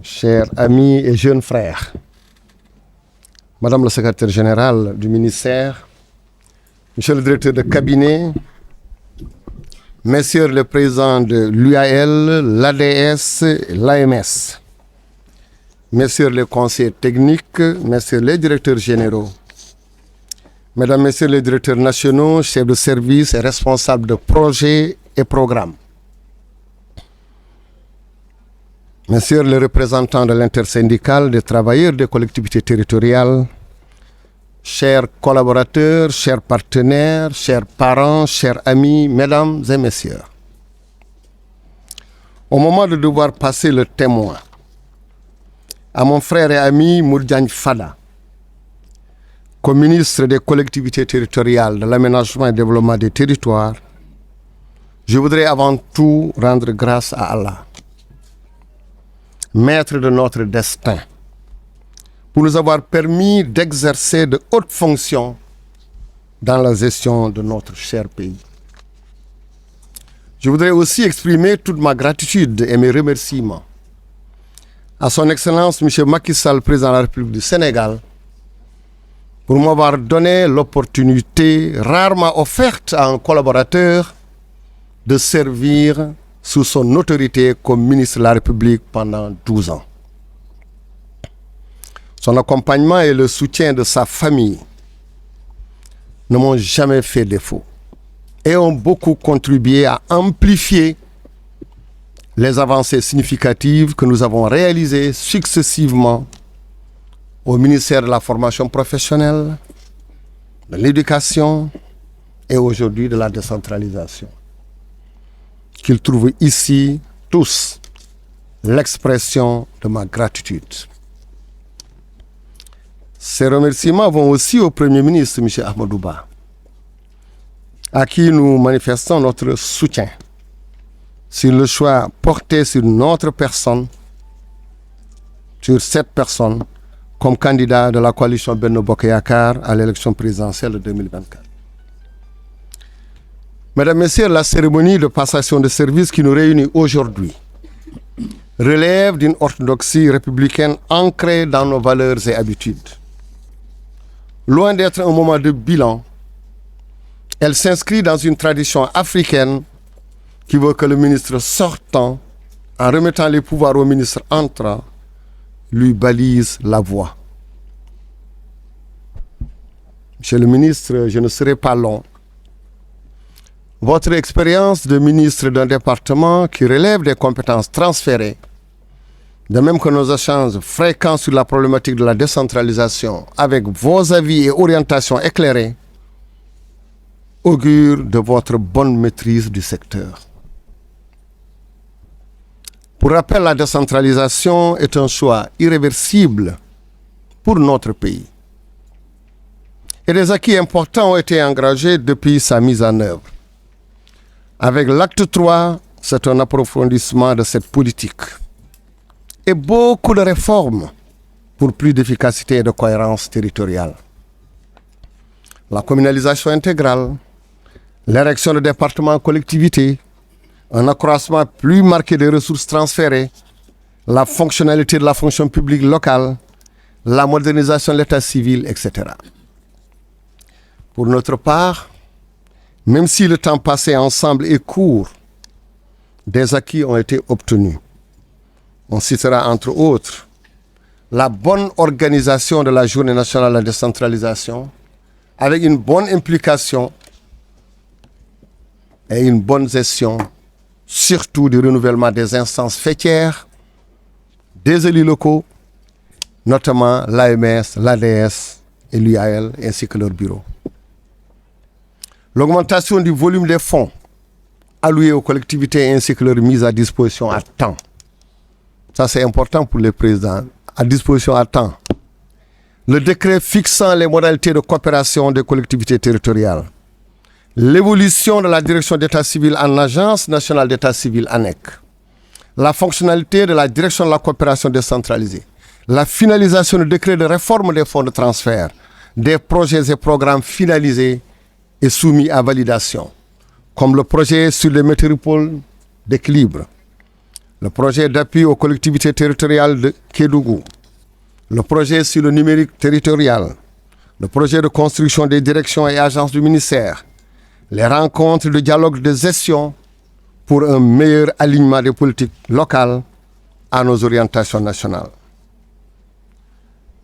Chers amis et jeunes frères, Madame la secrétaire générale du ministère, Monsieur le directeur de cabinet, Messieurs les présidents de l'UAL, l'ADS, l'AMS, Messieurs les conseillers techniques, Messieurs les directeurs généraux, Mesdames, Messieurs les directeurs nationaux, chefs de service et responsables de projets et programmes, Messieurs les représentants de l'intersyndicale des travailleurs des collectivités territoriales, chers collaborateurs, chers partenaires, chers parents, chers amis, mesdames et messieurs. Au moment de devoir passer le témoin à mon frère et ami Mourdiagne Fada, comme ministre des collectivités territoriales, de l'aménagement et du développement des territoires, je voudrais avant tout rendre grâce à Allah, maître de notre destin, pour nous avoir permis d'exercer de hautes fonctions dans la gestion de notre cher pays. Je voudrais aussi exprimer toute ma gratitude et mes remerciements à son Excellence M. Macky Sall, président de la République du Sénégal, pour m'avoir donné l'opportunité rarement offerte à un collaborateur de servir sous son autorité comme ministre de la République pendant 12 ans. Son accompagnement et le soutien de sa famille ne m'ont jamais fait défaut et ont beaucoup contribué à amplifier les avancées significatives que nous avons réalisées successivement au ministère de la formation professionnelle, de l'éducation et aujourd'hui de la décentralisation. Qu'ils trouvent ici tous l'expression de ma gratitude. Ces remerciements vont aussi au Premier ministre, M. Ahmadou Ba, à qui nous manifestons notre soutien sur le choix porté sur notre personne, sur cette personne, comme candidat de la coalition Benno Bokk Yakaar à l'élection présidentielle de 2024. Mesdames, Messieurs, la cérémonie de passation de service qui nous réunit aujourd'hui relève d'une orthodoxie républicaine ancrée dans nos valeurs et habitudes. Loin d'être un moment de bilan, elle s'inscrit dans une tradition africaine qui veut que le ministre sortant, en remettant les pouvoirs au ministre entrant, lui balise la voie. Monsieur le ministre, je ne serai pas long. Votre expérience de ministre d'un département qui relève des compétences transférées, de même que nos échanges fréquents sur la problématique de la décentralisation, avec vos avis et orientations éclairées, augure de votre bonne maîtrise du secteur. Pour rappel, la décentralisation est un choix irréversible pour notre pays. Et des acquis importants ont été engagés depuis sa mise en œuvre. Avec l'acte 3, c'est un approfondissement de cette politique. Et beaucoup de réformes pour plus d'efficacité et de cohérence territoriale. La communalisation intégrale, l'érection de départements en collectivité, un accroissement plus marqué des ressources transférées, la fonctionnalité de la fonction publique locale, la modernisation de l'état civil, etc. Pour notre part, même si le temps passé ensemble est court, des acquis ont été obtenus. On citera entre autres la bonne organisation de la Journée nationale de la décentralisation, avec une bonne implication et une bonne gestion, surtout du renouvellement des instances faîtières, des élus locaux, notamment l'AMS, l'ADS et l'UAL, ainsi que leur bureau. L'augmentation du volume des fonds alloués aux collectivités ainsi que leur mise à disposition à temps. Ça, c'est important pour les présidents, à disposition à temps. Le décret fixant les modalités de coopération des collectivités territoriales. L'évolution de la direction d'état civil en agence nationale d'état civil ANEC. La fonctionnalité de la direction de la coopération décentralisée. La finalisation du décret de réforme des fonds de transfert. Des projets et programmes finalisés et soumis à validation, comme le projet sur les métropoles d'équilibre, le projet d'appui aux collectivités territoriales de Kédougou, le projet sur le numérique territorial, le projet de construction des directions et agences du ministère, les rencontres de dialogue de gestion pour un meilleur alignement des politiques locales à nos orientations nationales.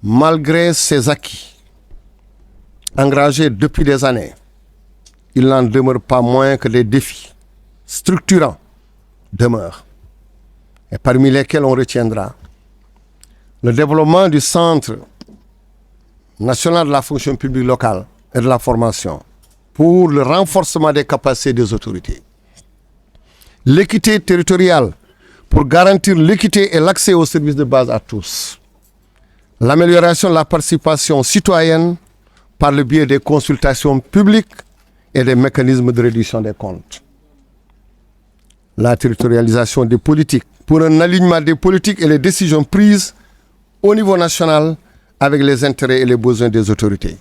Malgré ces acquis, engagés depuis des années, il n'en demeure pas moins que des défis structurants demeurent, et parmi lesquels on retiendra le développement du Centre national de la fonction publique locale et de la formation pour le renforcement des capacités des autorités, l'équité territoriale pour garantir l'équité et l'accès aux services de base à tous, l'amélioration de la participation citoyenne par le biais des consultations publiques et des mécanismes de réduction des comptes, la territorialisation des politiques pour un alignement des politiques et les décisions prises au niveau national avec les intérêts et les besoins des autorités,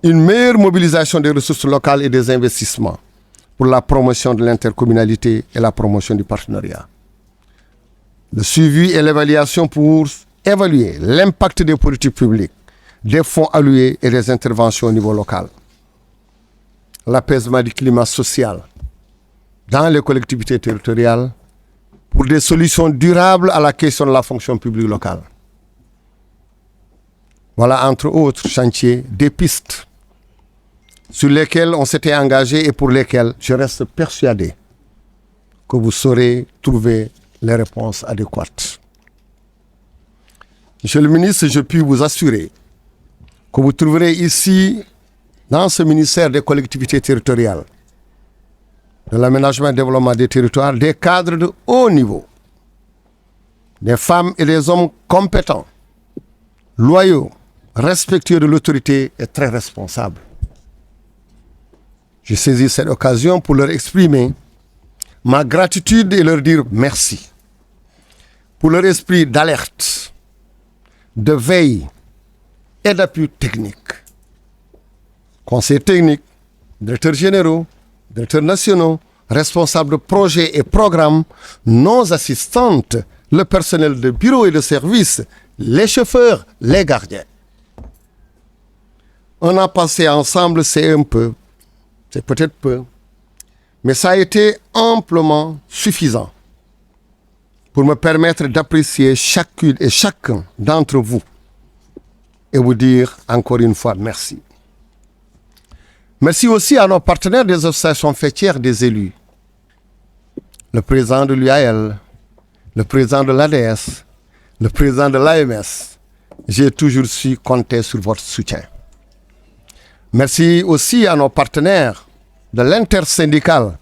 une meilleure mobilisation des ressources locales et des investissements pour la promotion de l'intercommunalité et la promotion du partenariat, le suivi et l'évaluation pour évaluer l'impact des politiques publiques, des fonds alloués et des interventions au niveau local, l'apaisement du climat social dans les collectivités territoriales pour des solutions durables à la question de la fonction publique locale. Voilà, entre autres chantiers, des pistes sur lesquelles on s'était engagé et pour lesquelles je reste persuadé que vous saurez trouver les réponses adéquates. Monsieur le ministre, je puis vous assurer que vous trouverez ici, dans ce ministère des collectivités territoriales, de l'aménagement et du développement des territoires, des cadres de haut niveau, des femmes et des hommes compétents, loyaux, respectueux de l'autorité et très responsables. Je saisis cette occasion pour leur exprimer ma gratitude et leur dire merci pour leur esprit d'alerte, de veille et d'appui technique. Conseillers techniques, directeurs généraux, directeurs nationaux, responsables de projets et programmes, nos assistantes, le personnel de bureau et de service, les chauffeurs, les gardiens. On a passé ensemble, c'est un peu, c'est peut-être peu, mais ça a été amplement suffisant pour me permettre d'apprécier chacune et chacun d'entre vous et vous dire encore une fois merci. Merci aussi à nos partenaires des associations fêtières des élus, le président de l'UAL, le président de l'ADS, le président de l'AMS. J'ai toujours su compter sur votre soutien. Merci aussi à nos partenaires de l'intersyndicale.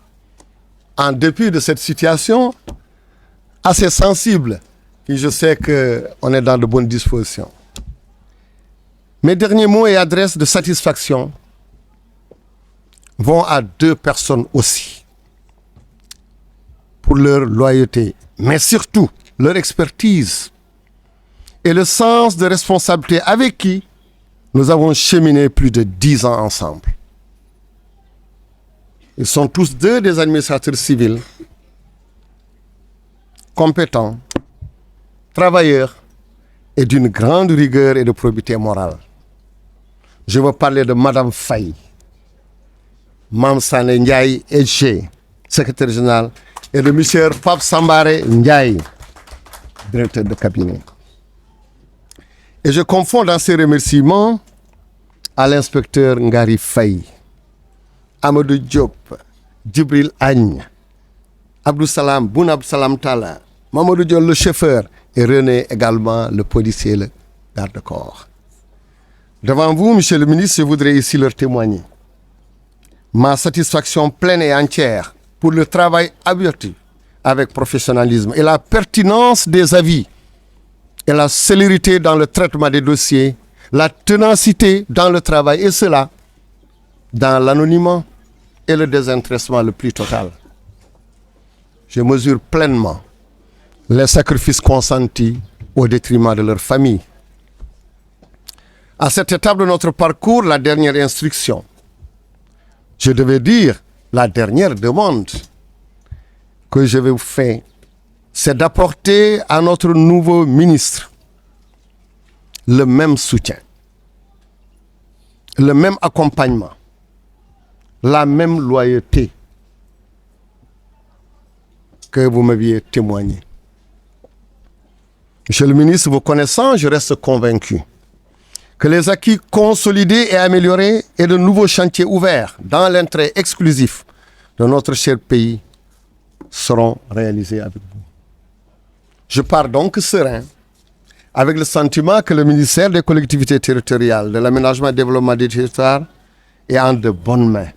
En dépit de cette situation assez sensible, et je sais qu'on est dans de bonnes dispositions. Mes derniers mots et adresses de satisfaction vont à deux personnes aussi, pour leur loyauté, mais surtout leur expertise et le sens de responsabilité avec qui nous avons cheminé plus de 10 ans ensemble. Ils sont tous deux des administrateurs civils, compétents, travailleurs et d'une grande rigueur et de probité morale. Je veux parler de Madame Faye, Mam Sané Ndiaye Edché, secrétaire général, et de M. Pape Sambare Ndiaye, directeur de cabinet. Et je confonds dans ces remerciements à l'inspecteur Ngari Faye, Amadou Diop, Djibril Agne, Abdou Salam, Boun Abdou Salam Tala, Mamadou Diop le chauffeur et René également le policier, le garde-corps. Devant vous, monsieur le ministre, je voudrais ici leur témoigner ma satisfaction pleine et entière pour le travail abattu avec professionnalisme et la pertinence des avis et la célérité dans le traitement des dossiers, la ténacité dans le travail et cela dans l'anonymat et le désintéressement le plus total. Je mesure pleinement les sacrifices consentis au détriment de leur famille. À cette étape de notre parcours, la dernière instruction Je devais dire, la dernière demande que je vais vous faire, c'est d'apporter à notre nouveau ministre le même soutien, le même accompagnement, la même loyauté que vous m'aviez témoigné. Monsieur le ministre, vous connaissant, je reste convaincu que les acquis consolidés et améliorés et de nouveaux chantiers ouverts dans l'intérêt exclusif de notre cher pays seront réalisés avec vous. Je pars donc serein, avec le sentiment que le ministère des collectivités territoriales, de l'aménagement et du développement des territoires est en de bonnes mains,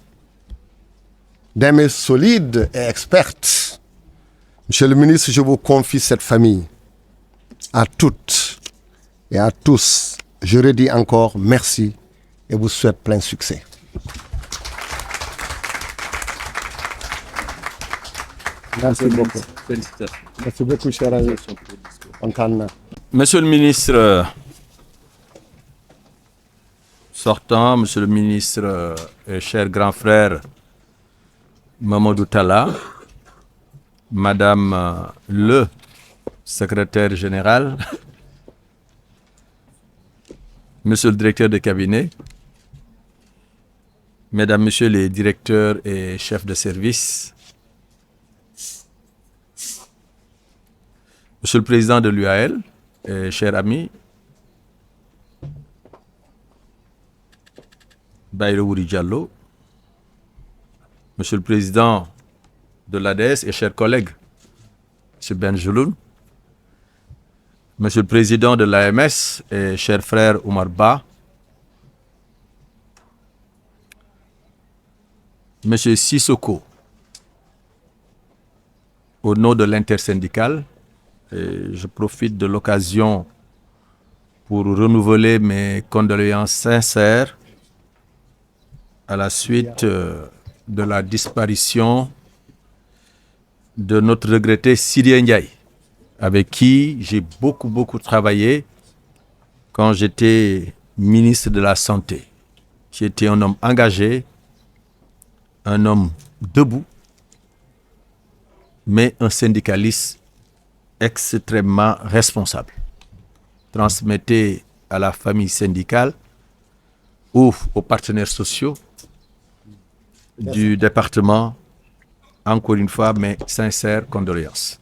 des mains solides et expertes. Monsieur le ministre, je vous confie cette famille, à toutes et à tous. Je redis encore merci et vous souhaite plein succès. Merci beaucoup. Félicitations. Merci beaucoup, cher ami. Monsieur le ministre sortant, monsieur le ministre et cher grand frère Mamadou Talla, madame le secrétaire général, monsieur le directeur de cabinet, mesdames, messieurs les directeurs et chefs de service, monsieur le président de l'UAL, et cher ami, Baïro Wuri Diallo, monsieur le président de l'ADS et chers collègues, monsieur Ben Jouloun, monsieur le président de l'AMS et cher frère Oumar Ba, monsieur Sissoko, au nom de l'intersyndicale, et je profite de l'occasion pour renouveler mes condoléances sincères à la suite de la disparition de notre regretté Sidi Ndiaye, avec qui j'ai beaucoup travaillé quand j'étais ministre de la Santé, qui était un homme engagé, un homme debout, mais un syndicaliste extrêmement responsable. Transmettez à la famille syndicale ou aux partenaires sociaux du département, encore une fois, mes sincères condoléances.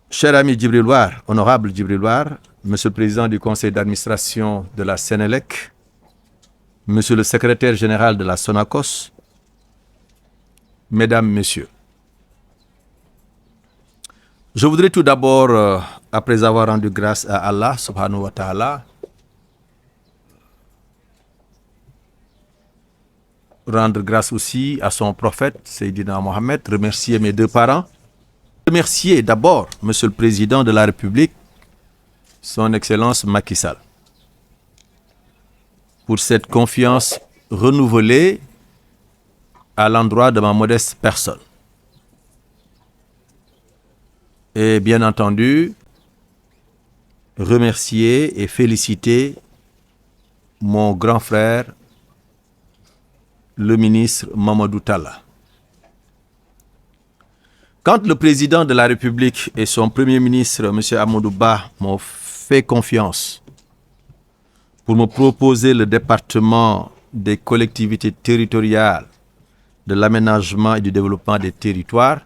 Cher ami Djibril War, honorable Djibril War, monsieur le président du conseil d'administration de la Sénélec, monsieur le secrétaire général de la Sonacos, mesdames, messieurs, je voudrais tout d'abord, après avoir rendu grâce à Allah, subhanahu wa ta'ala, rendre grâce aussi à son prophète, Seydina Mohamed, remercier mes deux parents, remercier d'abord monsieur le président de la République, son Excellence Macky Sall, pour cette confiance renouvelée à l'endroit de ma modeste personne. Et bien entendu, remercier et féliciter mon grand frère, le ministre Mamadou Talla. Quand le président de la République et son premier ministre, M. Amadou Ba, m'ont fait confiance pour me proposer le département des collectivités territoriales, de l'aménagement et du développement des territoires,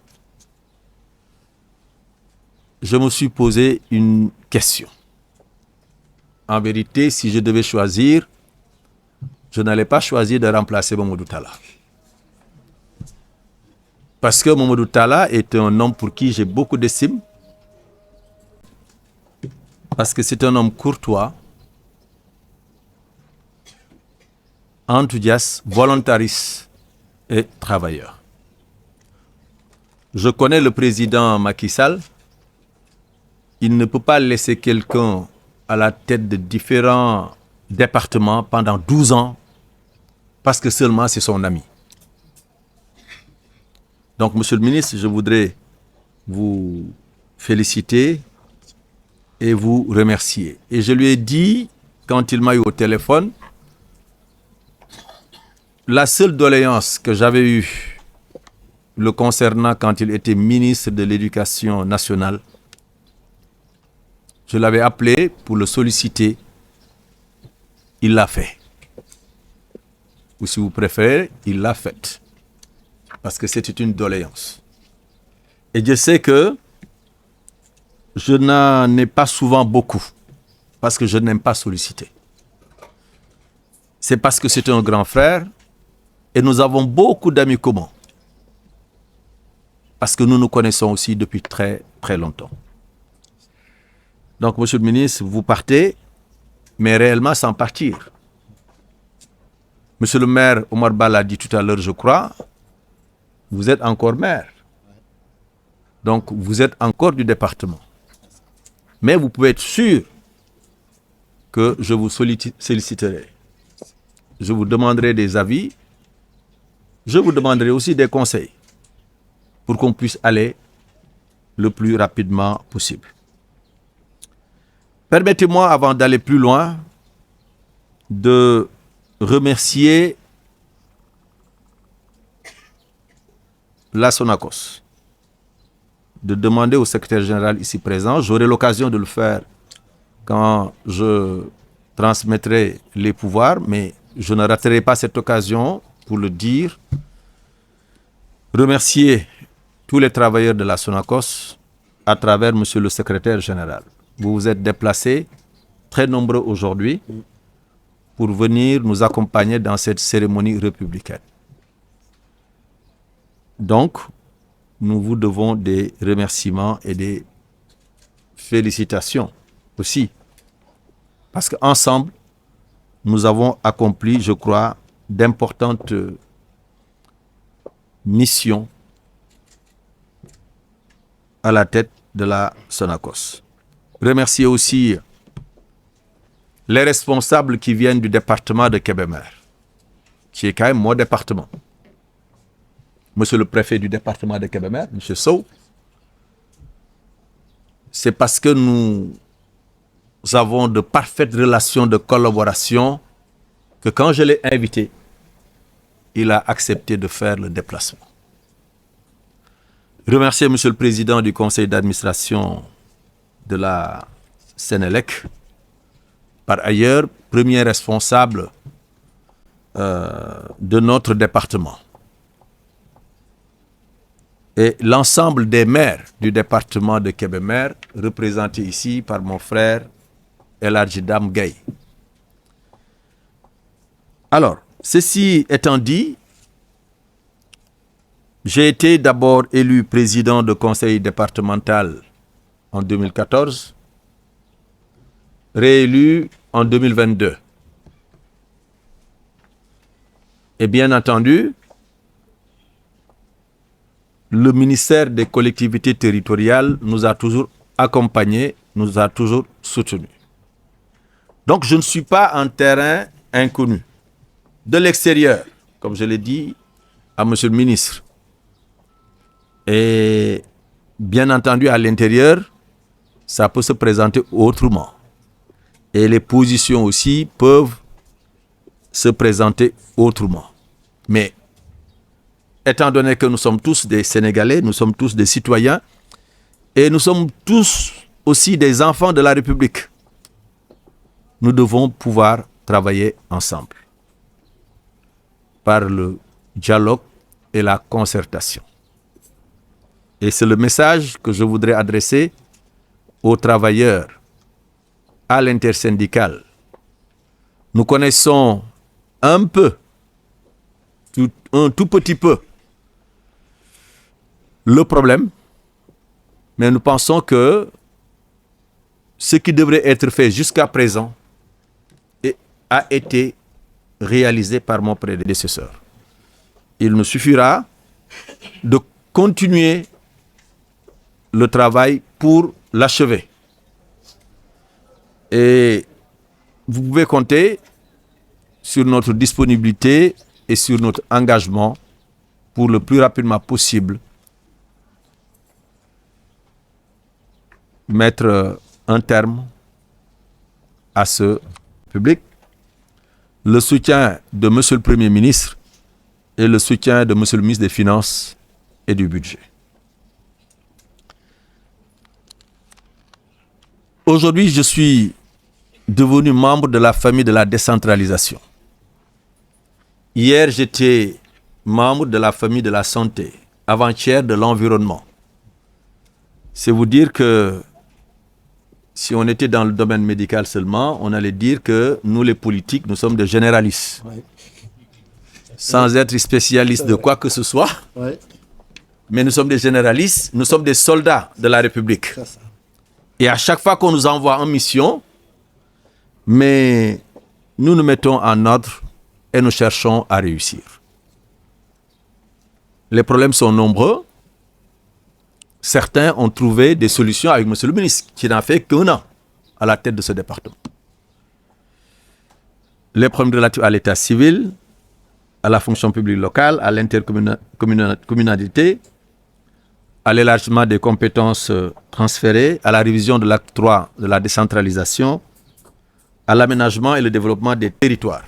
je me suis posé une question. En vérité, si je devais choisir, je n'allais pas choisir de remplacer Mamadou Talla. Parce que Mamadou Talla est un homme pour qui j'ai beaucoup d'estime. Parce que c'est un homme courtois, enthousiaste, volontariste et travailleur. Je connais le président Macky Sall. Il ne peut pas laisser quelqu'un à la tête de différents départements pendant 12 ans parce que seulement c'est son ami. Donc, monsieur le ministre, je voudrais vous féliciter et vous remercier. Et je lui ai dit, quand il m'a eu au téléphone, la seule doléance que j'avais eue le concernant quand il était ministre de l'Éducation nationale, je l'avais appelé pour le solliciter. Il l'a fait. Ou si vous préférez, il l'a faite. Parce que c'était une doléance. Et je sais que je n'en ai pas souvent beaucoup. Parce que je n'aime pas solliciter. C'est parce que c'est un grand frère et nous avons beaucoup d'amis communs. Parce que nous nous connaissons aussi depuis très, très longtemps. Donc, monsieur le ministre, vous partez, mais réellement sans partir. Monsieur le maire Omar Ba l'a dit tout à l'heure, je crois, vous êtes encore maire. Donc, vous êtes encore du département. Mais vous pouvez être sûr que je vous solliciterai. Je vous demanderai des avis. Je vous demanderai aussi des conseils pour qu'on puisse aller le plus rapidement possible. Permettez-moi, avant d'aller plus loin, de remercier la Sonacos, de demander au secrétaire général ici présent, j'aurai l'occasion de le faire quand je transmettrai les pouvoirs, mais je ne raterai pas cette occasion pour le dire, remercier tous les travailleurs de la Sonacos à travers monsieur le secrétaire général. Vous vous êtes déplacés, très nombreux aujourd'hui, pour venir nous accompagner dans cette cérémonie républicaine. Donc, nous vous devons des remerciements et des félicitations aussi. Parce qu'ensemble, nous avons accompli, je crois, d'importantes missions à la tête de la Sonacos. Remercier aussi les responsables qui viennent du département de Kébémer, qui est quand même mon département. Monsieur le préfet du département de Kébémer, monsieur Sow, c'est parce que nous avons de parfaites relations de collaboration que quand je l'ai invité, il a accepté de faire le déplacement. Remercier monsieur le président du conseil d'administration de la Sénélec, par ailleurs premier responsable de notre département. Et l'ensemble des maires du département de Kébémer, représentés ici par mon frère El Hadji Dam Gueye. Alors, ceci étant dit, j'ai été d'abord élu président de conseil départemental en 2014, réélu en 2022. Et bien entendu, le ministère des collectivités territoriales nous a toujours accompagnés, nous a toujours soutenus. Donc je ne suis pas un terrain inconnu. De l'extérieur, comme je l'ai dit à monsieur le ministre, et bien entendu à l'intérieur, ça peut se présenter autrement. Et les positions aussi peuvent se présenter autrement. Mais étant donné que nous sommes tous des Sénégalais, nous sommes tous des citoyens, et nous sommes tous aussi des enfants de la République, nous devons pouvoir travailler ensemble par le dialogue et la concertation. Et c'est le message que je voudrais adresser aux travailleurs, à l'intersyndicale. Nous connaissons un peu, un tout petit peu, le problème, mais nous pensons que ce qui devrait être fait jusqu'à présent a été réalisé par mon prédécesseur. Il nous suffira de continuer le travail pour l'achever. Et vous pouvez compter sur notre disponibilité et sur notre engagement pour le plus rapidement possible mettre un terme à ce public. Le soutien de monsieur le Premier ministre et le soutien de Monsieur le ministre des Finances et du Budget. Aujourd'hui, je suis devenu membre de la famille de la décentralisation. Hier, j'étais membre de la famille de la santé, avant-hier de l'environnement. C'est vous dire que si on était dans le domaine médical seulement, on allait dire que nous, les politiques, nous sommes des généralistes. Oui. Sans être spécialistes de quoi que ce soit. Oui. Mais nous sommes des généralistes, nous sommes des soldats de la République. Et à chaque fois qu'on nous envoie en mission, mais nous nous mettons en ordre et nous cherchons à réussir. Les problèmes sont nombreux. Certains ont trouvé des solutions avec M. le ministre, qui n'a fait qu'un an à la tête de ce département. Les problèmes relatifs à l'état civil, à la fonction publique locale, à l'intercommunalité, à l'élargissement des compétences transférées, à la révision de l'acte 3 de la décentralisation, à l'aménagement et le développement des territoires,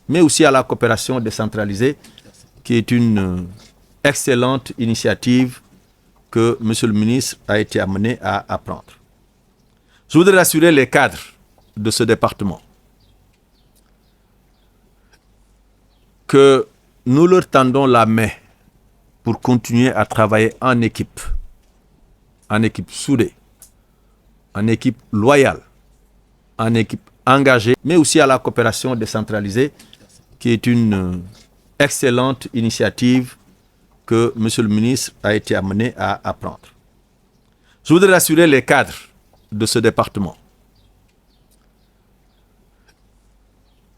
mais aussi à la coopération décentralisée, qui est une excellente initiative que M. le ministre a été amené à prendre. Je voudrais rassurer les cadres de ce département que nous leur tendons la main pour continuer à travailler en équipe soudée, en équipe loyale, en équipe engagée, mais aussi à la coopération décentralisée, qui est une excellente initiative que M. le ministre a été amené à prendre. Je voudrais rassurer les cadres de ce département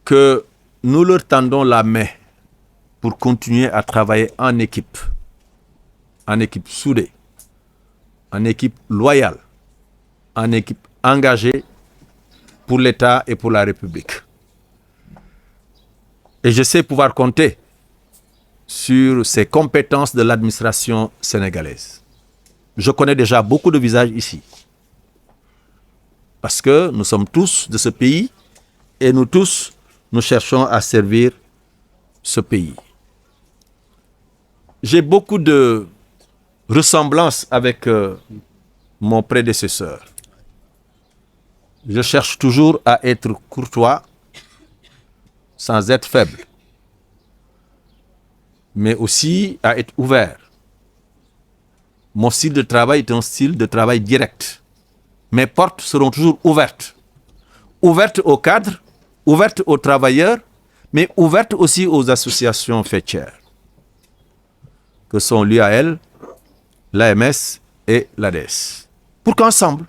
que nous leur tendons la main pour continuer à travailler en équipe soudée, en équipe loyale, en équipe engagée pour l'État et pour la République. Et je sais pouvoir compter sur ces compétences de l'administration sénégalaise. Je connais déjà beaucoup de visages ici. Parce que nous sommes tous de ce pays et nous tous, nous cherchons à servir ce pays. J'ai beaucoup de ressemblances avec mon prédécesseur. Je cherche toujours à être courtois sans être faible, mais aussi à être ouvert. Mon style de travail est un style de travail direct. Mes portes seront toujours ouvertes. Ouvertes aux cadres, ouvertes aux travailleurs, mais ouvertes aussi aux associations fêtières, que sont l'UAL, l'AMS et l'ADES. Pour qu'ensemble,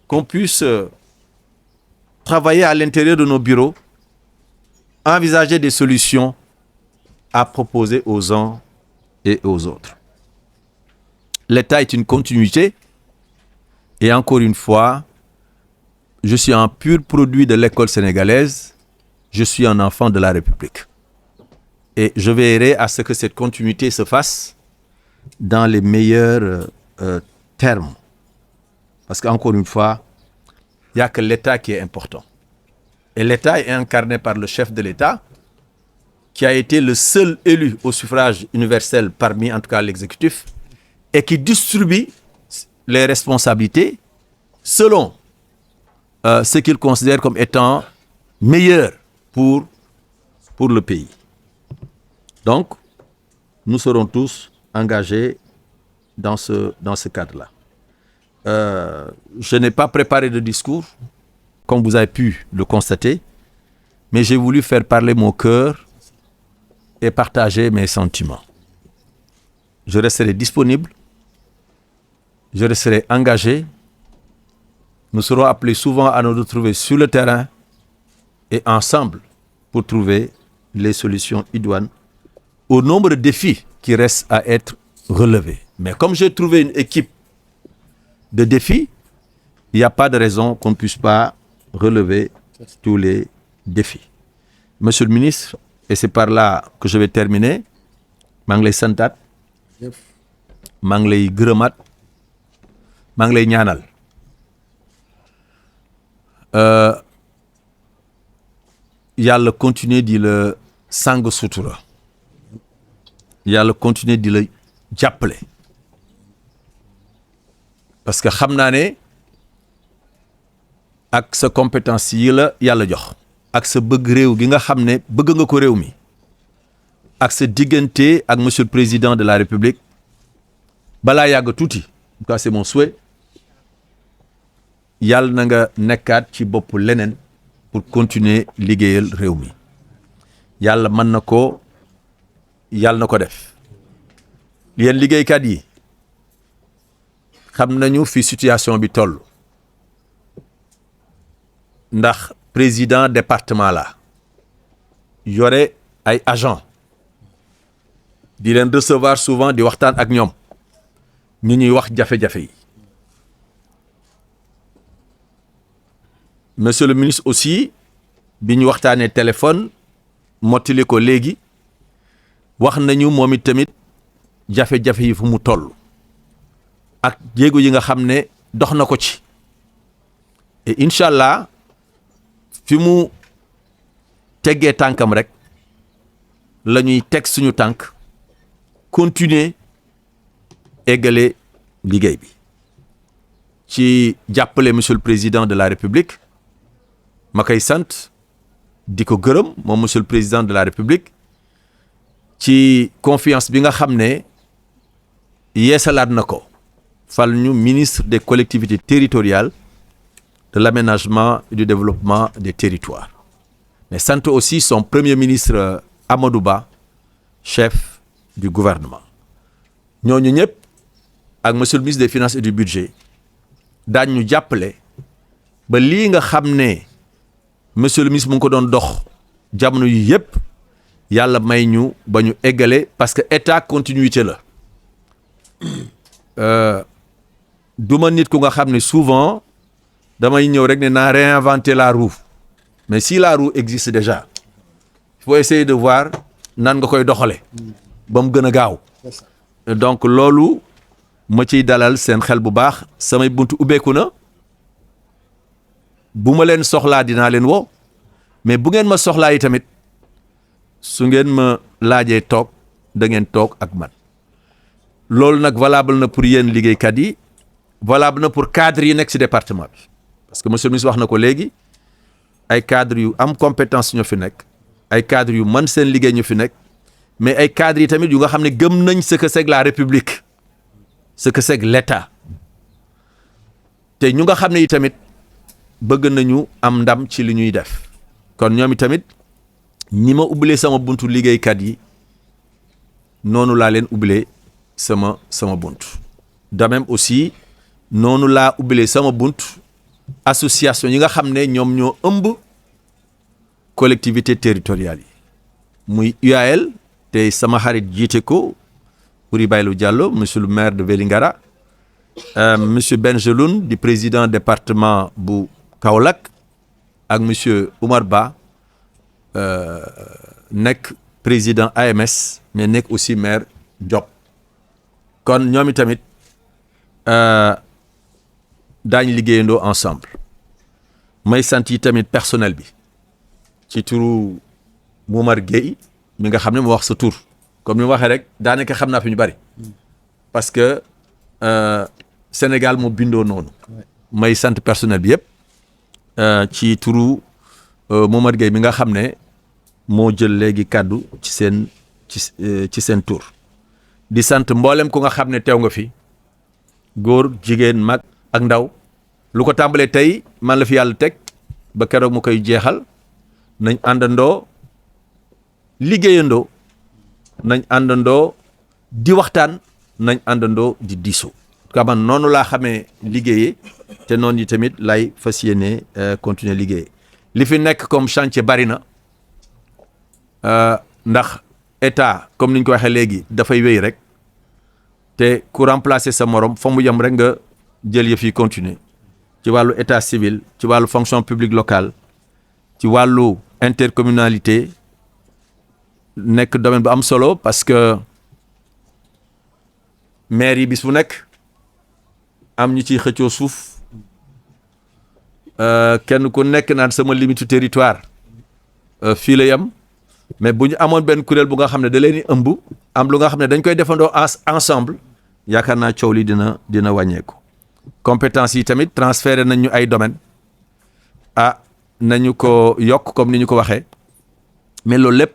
qu'on puisse travailler à l'intérieur de nos bureaux, envisager des solutions à proposer aux uns et aux autres. L'État est une continuité et encore une fois, je suis un pur produit de l'école sénégalaise, je suis un enfant de la République. Et je veillerai à ce que cette continuité se fasse dans les meilleurs termes. Parce qu'encore une fois, il n'y a que l'État qui est important. Et l'État est incarné par le chef de l'État, qui a été le seul élu au suffrage universel parmi, en tout cas, l'exécutif, et qui distribue les responsabilités selon ce qu'il considère comme étant meilleur pour le pays. Donc, nous serons tous engagés dans ce cadre-là. Je n'ai pas préparé de discours, comme vous avez pu le constater, mais j'ai voulu faire parler mon cœur et partager mes sentiments. Je resterai disponible, je resterai engagé. Nous serons appelés souvent à nous retrouver sur le terrain et ensemble pour trouver les solutions idoines au nombre de défis qui restent à être relevés. Mais comme j'ai trouvé une équipe de défis, il n'y a pas de raison qu'on ne puisse pas relever tous les défis. Monsieur le ministre, et c'est par là que je vais terminer, maa ngi lay santaat, maa ngi lay gërëmaat, maa ngi lay ñaanal. Yàlla continuer di la sang sutura. yàlla continuer di la jàppale parce que xam naa ne ak sa compétence yi la yàlla jox ak sa bëgg réew gi nga xam ne bëgg nga ko réew mi ak sa diggante ak monsieur le président de la république balaa yàgg tuuti en tout cas c'est mon souhait yàlla na nga nekkaat ci bopp leneen pour continuer liggéeyal réew mi yàlla mën na ko yàlla na ko def yéen liggéeykat yi xam nañu fi situation bi toll ndax président département la yore ay agent di leen recevoir souvent di waxtaan ak ñoom ñu ñuy wax jafe-jafe yi monsieur le ministre aussi bi ñu waxtaanee téléphone mottali ko léegi wax nañu moom it tamit jafe-jafe yi fu mu toll ak jéego yi nga xam ne dox na ko ci et incha allah fi mu teggee tànkam rek la ñuy teg suñu tànk continuer eggale liggéey bi ci jàppale monsieur le président de la république ma koy sant di ko gërëm moom monsieur le président de la république ci confiance bi nga xam ne yeesalaat na ko fal ñu ministre des collectivités territoriales de l'aménagement et du développement des territoires mais sant aussi son premier ministre Amadou Ba chef du gouvernement ñooñu ñëpp ak monsieur le ministre des finances et du budget daañ ñu jàppale ba lii nga xam ne monsieur le ministre mu ngi ko doon dox jamono yi yëpp yàlla may ñu ba ñu eggale parce que état continuité la duma nit ku nga xam ne souvent damay ñëw rek ne naa réinventer la roue mais si la roue existe déjà il faut essayer de voir nan nga koy doxale ba mu gën a gaaw donc loolu ma ciy dalal seen xel bu baax samay buntu ubbeeku na bu ma leen soxlaa dinaa leen woo mais bu ngeen ma soxlaa yi tamit su ngeen ma laajee toog da ngeen toog ak man loolu nag valable na pour yéen liggéeykat yi valable na pour cadre yi nekk ci département bi parce que monsieur le ministre wax na ko léegi ay cadre yu am compétence ñoo fi nekk ay cadre yu man seen liggéey ñu fi nekk mais ay cadre yi tamit yu nga xam ne gëm nañ ce que c'est que la république ce que c'est que l'état te ñu nga xam ne yi tamit bëgg nañu am ndam ci li ñuy def kon ñoom i tamit ñi ma ubbilee sama buntu liggéeykat yi noonu laa leen ubbilee sama buntu de même aussi noonu laa ubbilee sama buntu association yi nga xam ne ñoom ñoo ëmb collectivité territoriale yi muy UAL te sama xarit jiite ko Ouri Baylo Diallo monsieur le maire de Vélingara monsieur Benjeloun di président département bu Kaolack ak monsieur Oumar Ba nekk président AMS mais nekk aussi maire Diop kon ñoom i tamit daañ liggéeyandoo ensemble may sant yi tamit personnel bi ci turu Moumar Gueye mi nga xam ne mu wax sa tur comme ni mu waxee rek daanaka xam naa fi ñu bari parce que Sénégal moo bindoo noonu may sant personnel bi yëpp ci turu Moumar Gueye mi nga xam ne moo jël léegi kàddu ci seen tur di sant mboolem ku nga xam ne teew nga fi góor jigéen mag ak ndaw lu ko tàmbalee tey man la fi yàlla teg ba keroog mu koy jeexal nañ àndandoo liggéeyandoo nañ àndandoo di waxtaan nañ àndandoo di diisoo ka man noonu laa xamee liggéeyee te noonu yi tamit lay fas yéene continuer liggéey li fi nekk comme chantier bari na ndax état comme ni ñu ko waxee léegi dafay wéy rek te ku remplacer sa morom fa mu yem rek nga jël yëf yi continuer ci wàllu état civil ci wàllu fonction publique locale ci wàllu intercommunalité nekk domaine bu am solo parce que maire yi bis bu nekk am ñu ciy xëccoo suuf kenn ku nekk naan sama limite territoire fii la yem mais bu ñu amoon benn kuréel bu nga xam ne da leen di ëmb am lu nga xam ne dañ koy defandoo ensemble yaakaar naa coow li dina wàññeeku. compétence yi tamit transféré nañ ñu ay domaines nañu ko yokk comme ni ñu ko waxee mais loolu lépp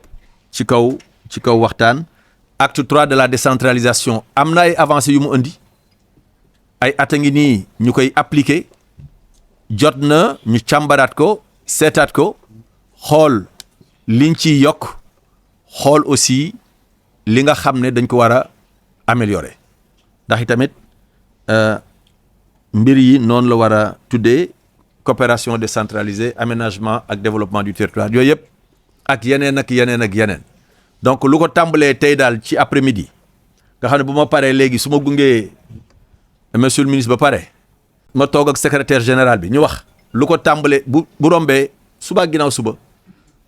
ci kaw waxtaan. acte 3 de la décentralisation am na ay avancées yu mu indi ay at a ngi nii ñu koy appliquer jot na ñu càmbaraat ko seetaat ko xool liñ ciy yokk xool aussi li nga xam ne dañ ko war a améliorer ndax itamit mbir yi noonu la war a tuddee coopération décentralisée aménagement ak développement du territoire yooyu yëpp ak yeneen ak yeneen ak yeneen donc lu ko tàmbalee tey daal ci après midi nga xam ne bu ma paree léegi su ma gungee monsieur le ministre ba pare ma toog ak secrétaire général bi ñu wax lu ko tàmbalee bu rombee suba ak ginnaaw suba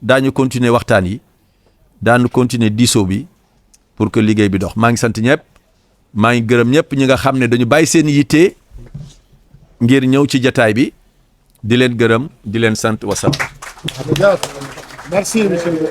daañu continuer waxtaan yi daañu continuer diisoo bi pour que liggéey bi dox maa ngi sant ñëpp maa ngi gërëm ñëpp ñi nga xam ne dañu bàyyi seen yitte ngir ñëw ci jataay bi di leen gërëm di leen sant wasalaam. Merci monsieur.